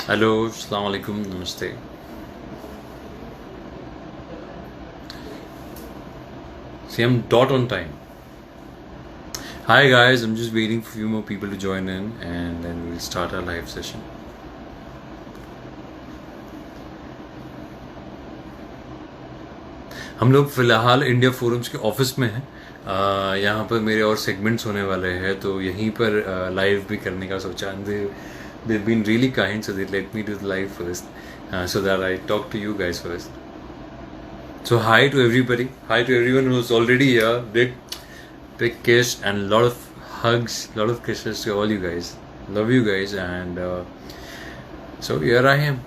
Hello, अस्सलाम वालेकुम, नमस्ते. See, I'm dot on time. Hi guys, I'm just waiting for a few more people to join in and then we'll start our live session. हम लोग फ़िलहाल India forums के office में हैं. यहाँ पर मेरे और सेगमेंट्स होने वाले हैं तो यहीं पर लाइव भी करने का सोचा. They've been really kind, so they let me do the live first, so that I talk to you guys first. So hi to everybody, hi to everyone who's already here. Big kiss and lot of hugs, lot of kisses to all you guys. Love you guys and so here I am.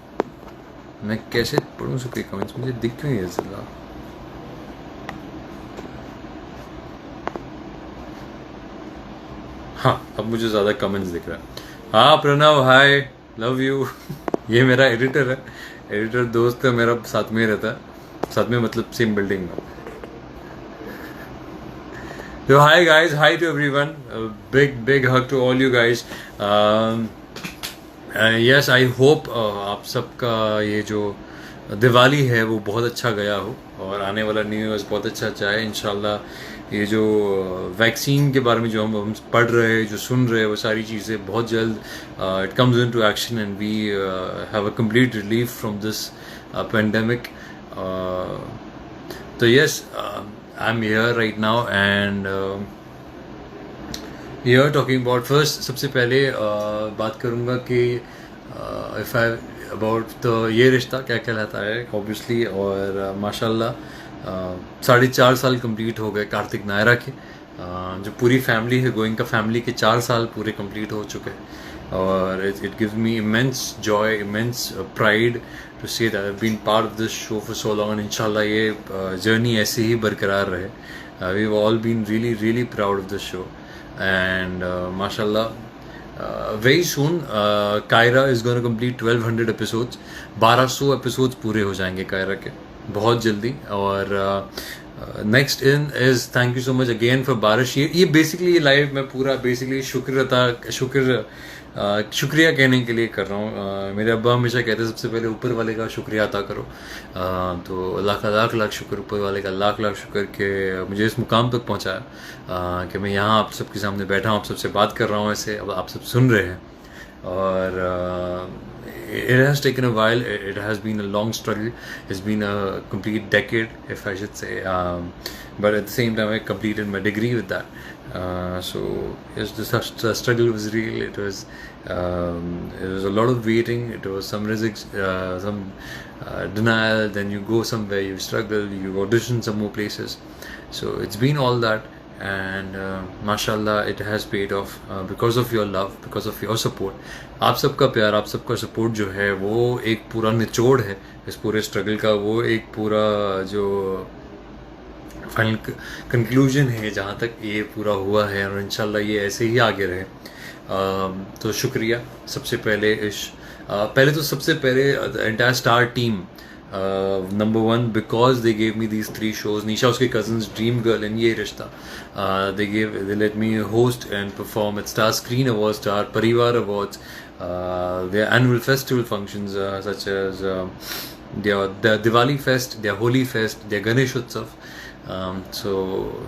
मैं कैसे पढ़ूँ सबके comments, मुझे दिख क्यों नहीं रहा. हाँ, अब मुझे ज़्यादा कमेंट्स दिख रहा है. हाँ प्रणव, हाय, लव यू. ये मेरा एडिटर है. एडिटर दोस्त है मेरा, साथ में रहता है. साथ में मतलब सेम बिल्डिंग में. So hi guys, hi to everyone. Big hug to all you guys. Yes, I hope आप सबका ये जो दिवाली है वो बहुत अच्छा गया हो और आने वाला न्यू ईयर बहुत अच्छा जाए इंशाल्लाह. ये जो वैक्सीन के बारे में जो हम पढ़ रहे हैं, जो सुन रहे हैं, वो सारी चीज़ें बहुत जल्द it comes into action and we have a complete relief from this pandemic. तो yes, I am here right now and here talking about first. सबसे पहले बात करूँगा कि इफ़ आई अबाउट तो ये रिश्ता क्या कहलाता है ऑब्वियसली. और माशाल्लाह 4.5 साल कंप्लीट हो गए कार्तिक नायरा के. जो पूरी फैमिली है, गोइंग का फैमिली के 4 साल पूरे कंप्लीट हो चुके हैं और it gives me immense joy, immense pride to say that I have been part of this show for so long. And इंशाल्लाह ये जर्नी ऐसे ही बरकरार रहे. We have all been really proud of this show and माशाल्लाह very soon Kaira is going to complete 1200 episodes. 1200 episodes पूरे हो जाएंगे कायरा के बहुत जल्दी. और next in is thank you so much again for बारिश. ये बेसिकली ये लाइव मैं पूरा बेसिकली शुक्रिया कहने के लिए कर रहा हूँ. मेरे अब्बा हमेशा कहते हैं सबसे पहले ऊपर वाले का शुक्रिया अदा करो. तो लाख शुक्र ऊपर वाले का, लाख शुक्र के मुझे इस मुकाम तक पहुँचाया कि मैं यहाँ आप सबके सामने बैठा हूँ, आप सबसे बात कर रहा हूँ. ऐसे अब आप सब सुन रहे हैं और it has taken a while. It has been a long struggle. It's been a complete decade, if I should say. But at the same time, I completed my degree with that. So yes, the struggle was real. It was a lot of waiting. It was some some denial. Then you go somewhere, you struggle, you audition some more places. So it's been all that. And mashallah it has paid off because of your love, because of your support. आप सबका प्यार, आप सबका support जो है वो एक पूरा निचोड़ है इस पूरे स्ट्रगल का. वो एक पूरा जो फाइनल कंक्लूजन है जहाँ तक ये पूरा हुआ है और इंशाल्लाह ये ऐसे ही आगे रहे. तो शुक्रिया सबसे पहले पहले तो सबसे पहले entire star team. Number one, because they gave me these 3 shows, Nisha Uske Cousins, Dream Girl and Ye Rishta. They let me host and perform at Star Screen Awards, Star Parivar Awards, their annual festival functions such as their Diwali Fest, their Holi Fest, their Ganesh Utsav. So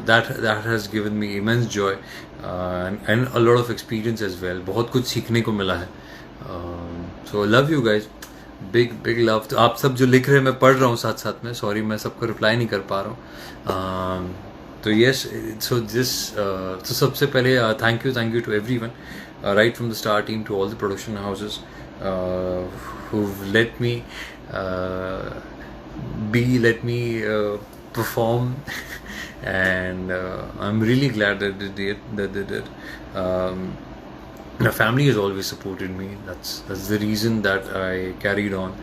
that has given me immense joy and a lot of experience as well. बहुत कुछ सीखने को मिला है. So love you guys. Big love. तो आप सब जो लिख रहे हैं मैं पढ़ रहा हूँ साथ साथ में. सॉरी मैं सबको रिप्लाई नहीं कर पा रहा हूँ. तो यस, सो तो सबसे पहले thank you to everyone right from the star team to all the production houses who let me perform and I'm really glad that they did. My family has always supported me. That's the reason that I carried on.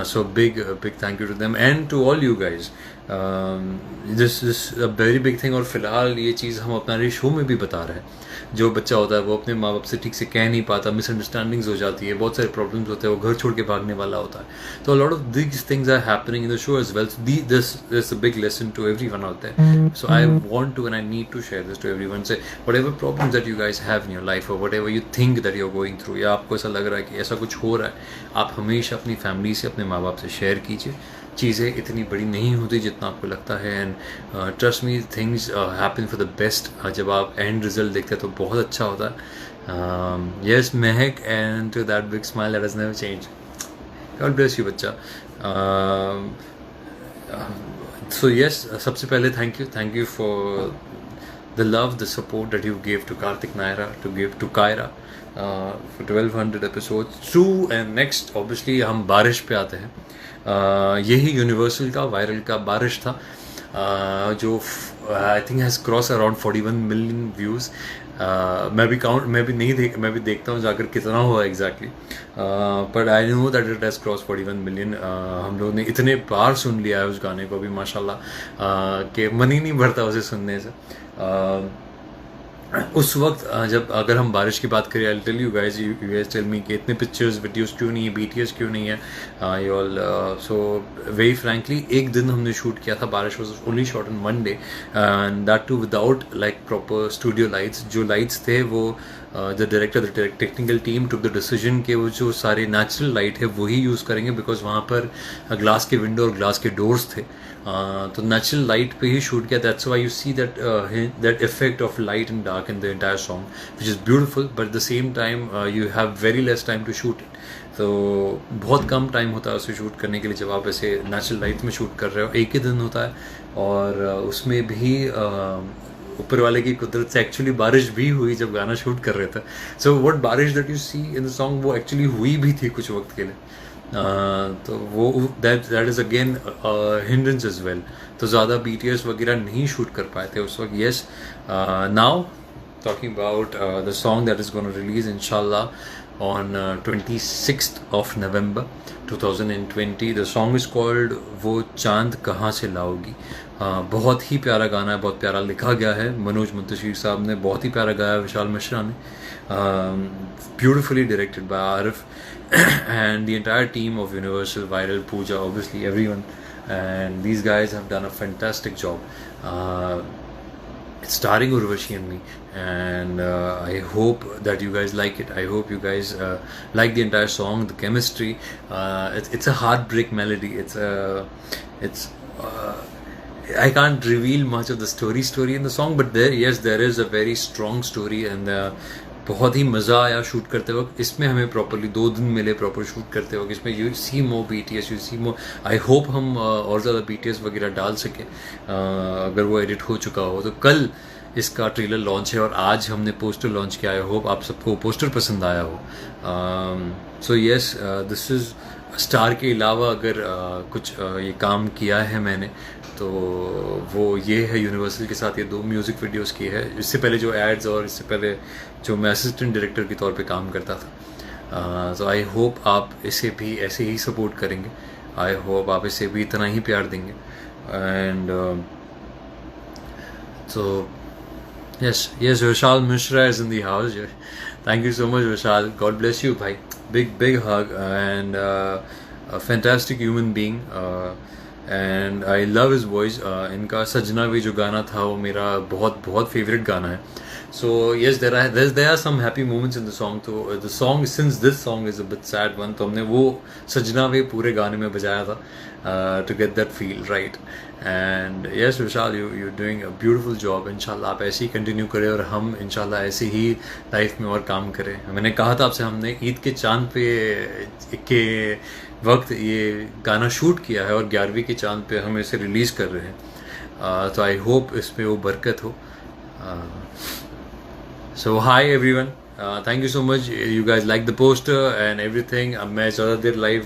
So big thank you to them and to all you guys. This is a very big thing. और फिलहाल ये चीज़ हम अपने show में भी बता रहे हैं. जो बच्चा होता है वो अपने माँ बाप से ठीक से कह नहीं पाता, मिसअंडरस्टैंडिंग्स हो जाती है, बहुत सारे प्रॉब्लम्स होते हैं, वो घर छोड़ के भागने वाला होता है. तो a lot of these things are happening in the show as well. So this is a big lesson to everyone out there. So I want to and I need to share this to everyone. Say whatever problems that you guys have in your life or whatever you think that you're going through, या आपको ऐसा लग रहा है कि ऐसा कुछ हो रहा है, आप हमेशा अपनी फैमिली से, अपने माँ बाप से शेयर कीजिए. चीज़ें इतनी बड़ी नहीं होती जितना आपको लगता है. And trust me, things happen for the best. जब आप एंड रिजल्ट देखते हैं तो बहुत अच्छा होता है. Yes Mehak, and to that big smile that has never change. God bless you बच्चा. सो यस, सबसे पहले thank you for the love, the support that you gave to Karthik Naira, to give to Kaira for 1200 episodes. True. And next obviously हम बारिश पे आते हैं. यही universal का वायरल का बारिश था, जो I think has cross around 41 million views. मैं भी देखता हूँ जाकर कितना हुआ exactly, but I know that it has cross 41 million. हम लोगों ने इतने बार सुन लिया है उस गाने को भी माशाल्लाह कि मन ही नहीं भरता उसे सुनने से. उस वक्त जब अगर हम बारिश की बात करें, I tell you guys, you guys tell me कि इतने पिक्चर्स वीडियोस क्यों नहीं है, बीटीएस क्यों नहीं है, you all. So very frankly एक दिन हमने शूट किया था. Baarish was only shot on one day, and that too without like proper studio lights. जो लाइट्स थे वो the director, the technical team took the decision कि वो जो सारे नेचुरल लाइट है वही यूज़ करेंगे, बिकॉज वहाँ पर ग्लास के विंडो और ग्लास के डोर्स थे. तो नेचुरल लाइट पे ही शूट किया. That's why you see that effect of light and dark in the entire song, which is beautiful. But at the same time you have very less time to shoot it. तो बहुत कम time होता है उसे shoot करने के लिए जब आप ऐसे नेचुरल लाइट में शूट कर रहे हो. एक ही दिन होता है, और उसमें भी ऊपर वाले की कुदरत से एक्चुअली बारिश भी हुई जब गाना शूट कर रहे थे. So what baarish that you see in the song वो एक्चुअली हुई भी थी कुछ वक्त के लिए. तो वो that is again hindrance as well. तो ज़्यादा BTS वगैरह नहीं शूट कर पाए थे उस वक्त. Yes, now talking about the song that is gonna release इंशाल्लाह on 26th of November 2020. The song is called वो चांद कहाँ से लाओगी. बहुत ही प्यारा गाना है, बहुत प्यारा लिखा गया है. मनोज मुंतशिर साहब ने बहुत ही प्यारा गाया, विशाल मिश्रा ने, beautifully directed by Arif, and the entire team of Universal, Viral, Pooja, obviously everyone, and these guys have done a fantastic job. It's starring Urvashi and me, and I hope that you guys like it. I hope you guys like the entire song, the chemistry. It's a heartbreak melody. It's I can't reveal much of the story in the song, but there is a very strong story, and बहुत ही मज़ा आया shoot करते वक्त. इसमें हमें properly 2 दिन मिले proper shoot करते वक्त. इसमें you see more BTS, you see more. I hope हम और ज़्यादा BTS वगैरह डाल सके अगर वो एडिट हो चुका हो. तो कल इसका ट्रेलर लॉन्च है और आज हमने पोस्टर लॉन्च किया है. होप आप सबको पोस्टर पसंद आया हो. So yes, this is star के अलावा अगर कुछ ये काम किया है मैंने, तो वो ये है यूनिवर्सल के साथ. ये 2 म्यूज़िक वीडियोस की है. इससे पहले जो एड्स और इससे पहले जो मैं असिस्टेंट डायरेक्टर के तौर पे काम करता था. तो आई होप आप इसे भी ऐसे ही सपोर्ट करेंगे. आई होप आप इसे भी इतना ही प्यार देंगे. And so yes, Vishal Mishra is in the house. Thank you so much Vishal. God bless you भाई. Big hug and a fantastic human being, and I love his voice. इनका सजना भी जो गाना था वो मेरा बहुत फेवरेट गाना है. So yes, there are some happy moments in the song. तो the song, since this song is a bit sad one, तो हमने वो सजना भी पूरे गाने में बजाया था to get that feel right. And yes, Vishal, you're doing a beautiful job. इंशाल्लाह आप ऐसे ही कंटिन्यू करें और हम इंशाल्लाह ऐसे ही लाइफ में और काम करें. मैंने कहा था आपसे, हमने ईद के चांद पे के वक्त ये गाना शूट किया है और 11वीं के चांद पे हम इसे रिलीज़ कर रहे हैं. तो आई होप इसमें वो बरकत हो. So hi everyone, thank you so much. You guys like the poster and everything. अब मैं ज़्यादा देर लाइव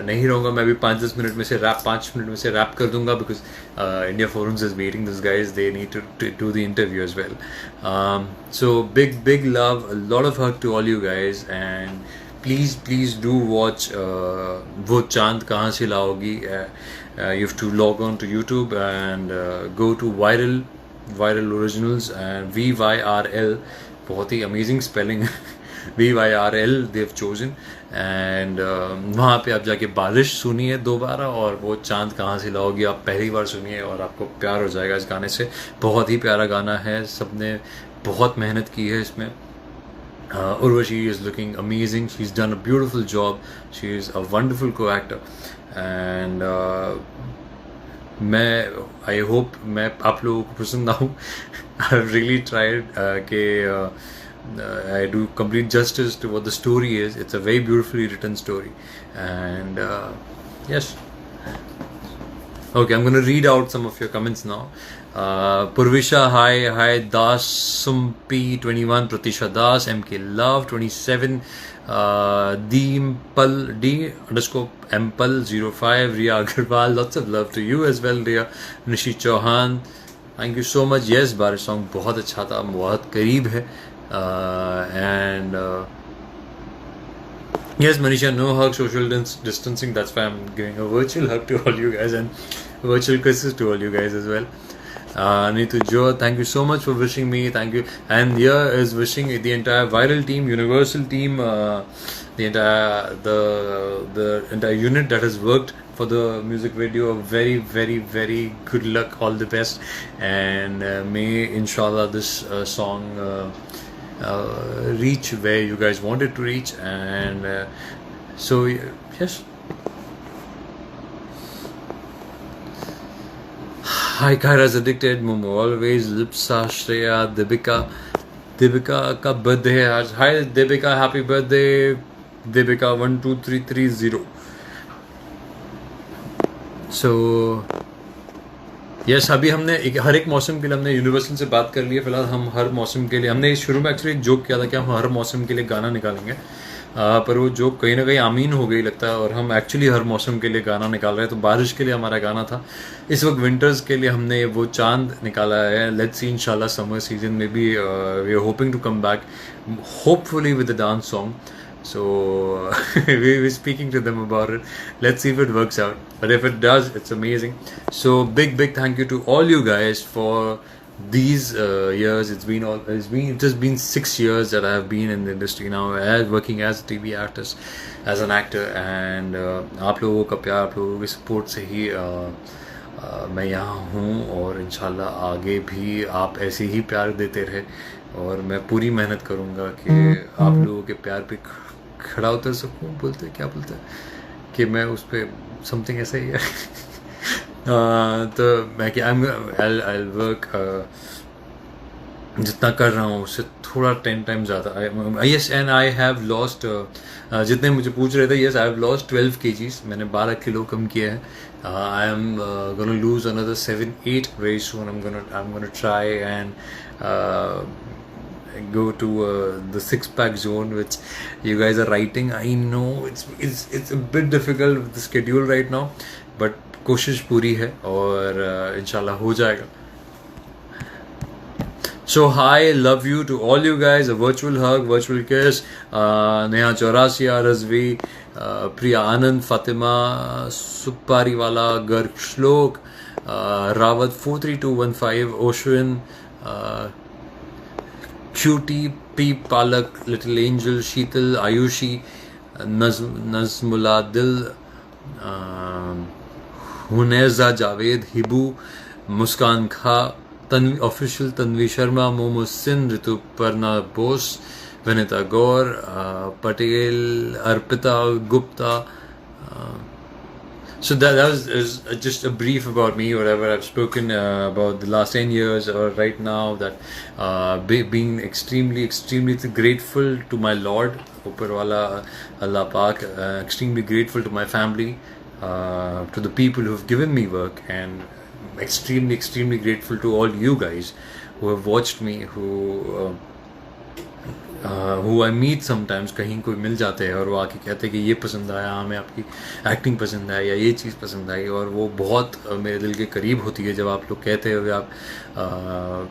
नहीं रहूँगा. मैं भी 5 मिनट में से रैप कर दूँगा, because India Forums is waiting. These guys, they need to do the interview as well. So big love, a lot of hug to all you guys, and please do watch वो चांद कहाँ से लाओगी. You have to log on to YouTube and go to Viral viral originals and VYRL, बहुत ही amazing spelling VYRL देव chosen. And वहाँ पे आप जाके बारिश सुनिए दोबारा, और वो चांद कहाँ से लाओगी आप पहली बार सुनिए और आपको प्यार हो जाएगा इस गाने से। बहुत ही प्यारा गाना है, सबने बहुत मेहनत की है इसमें। Urvashi is looking amazing. She's done a beautiful job. She is a wonderful co-actor, and I hope मैं आप लोगों को पसंद आऊँ। I've really tried कि I do complete justice to what the story is. It's a very beautifully written story, and yes. Okay, I'm going to read out some of your comments now. Purvisha, hi, Das Sumpi 21, Pratisha Das, MK Love 27, D_Empal 05, Ria Agarwal, lots of love to you as well, Ria. Nishi Chauhan, thank you so much. Yes, बारिश song बहुत अच्छा था, बहुत करीब है, and yes, Manisha, no hug, social distancing. That's why I'm giving a virtual hug to all you guys and virtual kisses to all you guys as well. Neetu Jo, thank you so much for wishing me. Thank you. And here is wishing the entire viral team, Universal team, the entire unit that has worked for the music video. Very, very, very good luck. All the best. And may inshallah this song reach where you guys want it to reach. And so yes. Hi, Kaira's addicted. Momo always. Lipsa, Shreya, Debika का birthday है आज. Hi Debika, happy birthday. Debika 12330. So yes, अभी हमने हर एक मौसम के लिए हमने यूनिवर्सल से बात कर ली है. फिलहाल हम हर मौसम के लिए, हमने शुरू में एक्चुअली एक जोक किया था कि हम हर मौसम के लिए गाना निकालेंगे, पर वो जोक कहीं ना कहीं आमीन हो गई लगता है, और हम एक्चुअली हर मौसम के लिए गाना निकाल रहे हैं. तो बारिश के लिए हमारा गाना था, इस वक्त विंटर्स के लिए हमने वो चांद निकाला है. लेट्स सी इंशाल्लाह समर सीजन में भी we are hoping to come back hopefully with the dance song. So we're speaking to them about it. Let's see if it works out. But if it does, it's amazing. So big thank you to all you guys for these years. It has been 6 years that I have been in the industry now, as working as a TV artist, as an actor, and आप लोगों का प्यार, आप लोगों की support से ही मैं यहाँ हूँ, और इंशाल्लाह आगे भी आप ऐसे ही प्यार देते रहे, और मैं पूरी मेहनत करूँगा कि आप लोगों के प्यार पे खड़ा उतर सकूँ. क्या बोलते हैं कि मैं उस पर समथिंग ऐसा ही है. तो मैं कि I'll work जितना कर रहा हूँ उससे थोड़ा 10 टाइम ज़्यादा. Yes, and I have lost, जितने मुझे पूछ रहे थे, yes I have lost 12 kgs. मैंने 12 किलो कम किया है. I am gonna lose another 7-8 very soon. I'm gonna try and go to the 6-pack zone, which you guys are writing. I know it's a bit difficult with the schedule right now, but कोशिश पूरी है, और इंशाल्लाह हो जाएगा. So hi, love you to all you guys. A virtual hug, virtual kiss. Neha Chaurasia, Razvi, Priya Anand, Fatima, Supariwala, Garg Shlok, Rawat 43215, Oshwin, Cutie, P. Palak, Little Angel, Sheetal, Ayushi, Nazmullah Dil, Huneza Javed, Hibu, Muskan Kha, Official Tanvi Sharma, Momo Sin, Rituparna Bose, Vanita Gaur, Patel, Arpita Gupta. So that was just a brief about me, whatever I've spoken about the last 10 years or right now, that being extremely grateful to my Lord, Uparwala Allah Pak, extremely grateful to my family, to the people who have given me work, and extremely grateful to all you guys who have watched me, who I meet sometimes. कहीं कोई मिल जाते हैं और वो आके कहते हैं कि ये पसंद आया, हमें आपकी एक्टिंग पसंद आई, या ये चीज़ पसंद आई, और वो बहुत मेरे दिल के करीब होती है जब आप लोग कहते हो, आप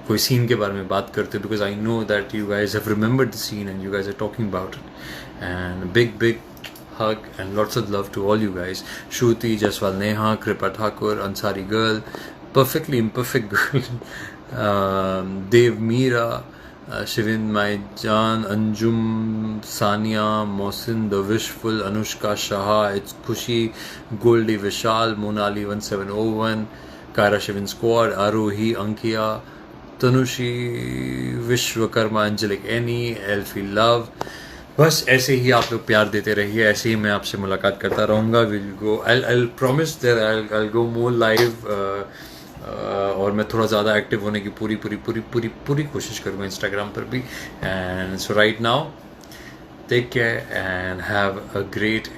कोई सीन के बारे में बात करते हो, because I know that you guys have remembered the scene and you guys are talking about it. And big hug and lots of love to all you guys. Shruti, Jaswal Neha, Kripa Thakur, Ansari Girl, Perfectly Imperfect Girl, Dev Meera, Shivin Maijan, Anjum, Saniya, Mohsin the wishful, Anushka Shah, it's Khushi, Goldie Vishal, Monali 1701, Kaira Shivin squad, Aarohi, Ankiya, Tanushi, Vishwakarma, angelic Annie, Elfie love. बस ऐसे ही आप लोग प्यार देते रहिए, ऐसे ही मैं आपसे मुलाकात करता रहूँगा। Will go, I promise that I go more live, और मैं थोड़ा ज़्यादा एक्टिव होने की पूरी कोशिश करूँगा इंस्टाग्राम पर भी। And so right now take care and have a great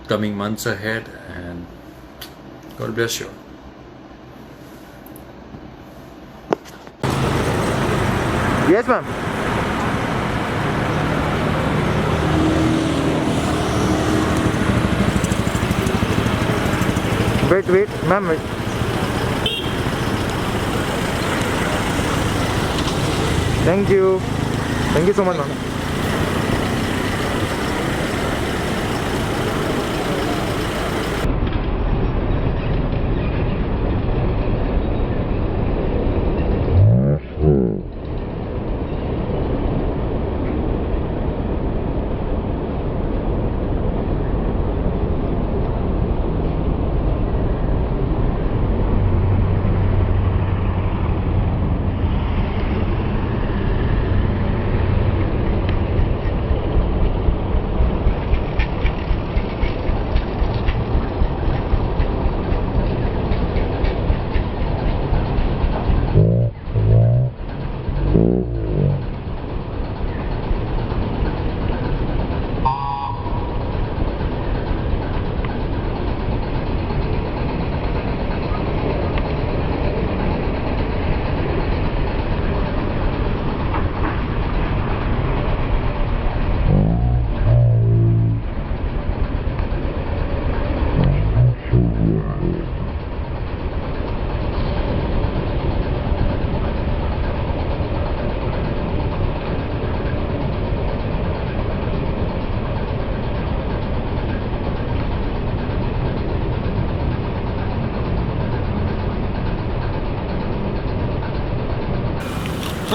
coming months ahead, and God bless you. Yes, ma'am. Wait, ma'am, wait. Thank you so much, ma'am.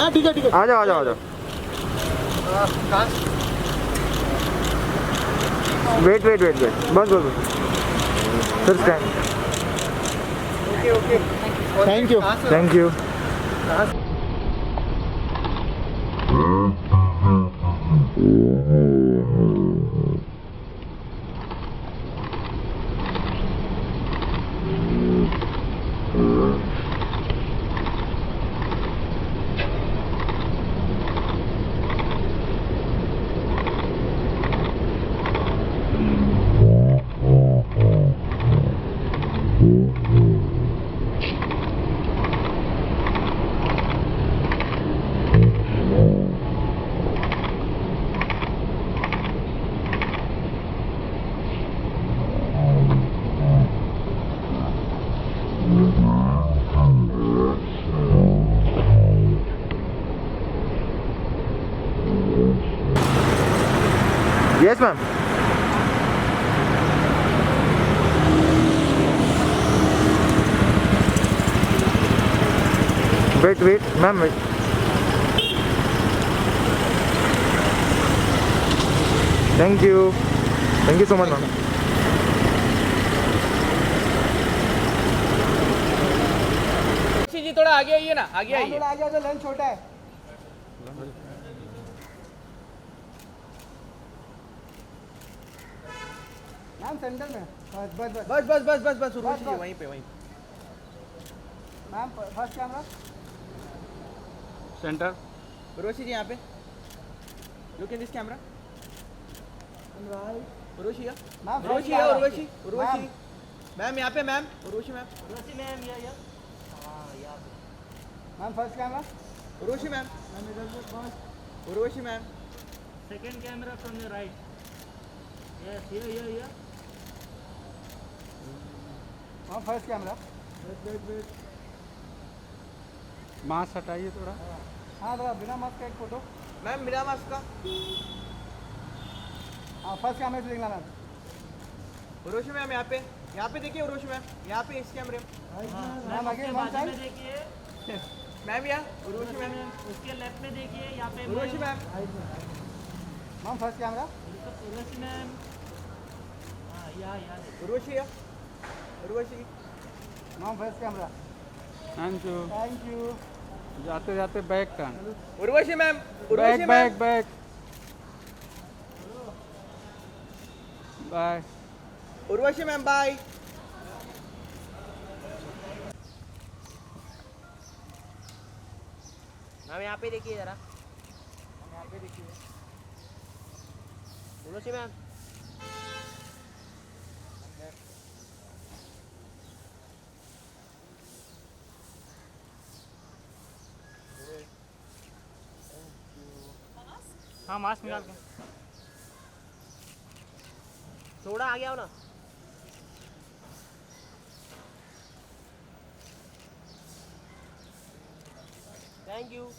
हाँ ठीक है आ जाओ वेट बस sir stand. Okay thank you yes ma'am. Wait ma'am wait. Thank you so much ma'am. जी थोड़ा आगे आइए ना, आगे आइए, थोड़ा आगे तो लेंस छोटा है। मैम सेंटर में बस वहीं पे ma'am first camera centre. Urvashi ji यहाँ पे look in this camera. Urvashi ma'am यहाँ पे ma'am. Urvashi ma'am ma'am first camera. Urvashi ma'am Second camera from the right. Yes, here. Ma'am first camera. Wait mask हटाइए थोड़ा। हाँ थोड़ा बिना मास्क का एक फोटो। मैम बिना मास्क का। हाँ फर्स्ट कैमरे से देखना मैम। उर्वशी मैम यहाँ पे। यहाँ पे देखिए उर्वशी मैम, यहाँ पे इस कैमरे में। मैम उसके बाजू में देखिए, मैम यहाँ उर्वशी मैम, उसके लेफ्ट में देखिए, यहाँ पे Urvashi ma'am. Ma'am first camera, Urvashi ma'am, हाँ यहाँ देखिए। Urvashi Urvashi ma'am first camera. Thank you thank you. जाते जाते back turn Urvashi ma'am, back Urvashi back ma'am. Back bye Urvashi ma'am bye. Ma'am यहाँ पे देखिए जरा, यहाँ पे देखिए उर्वशी मैम। हाँ मास्क निकाल के। थोड़ा आगे आओ ना। Thank you.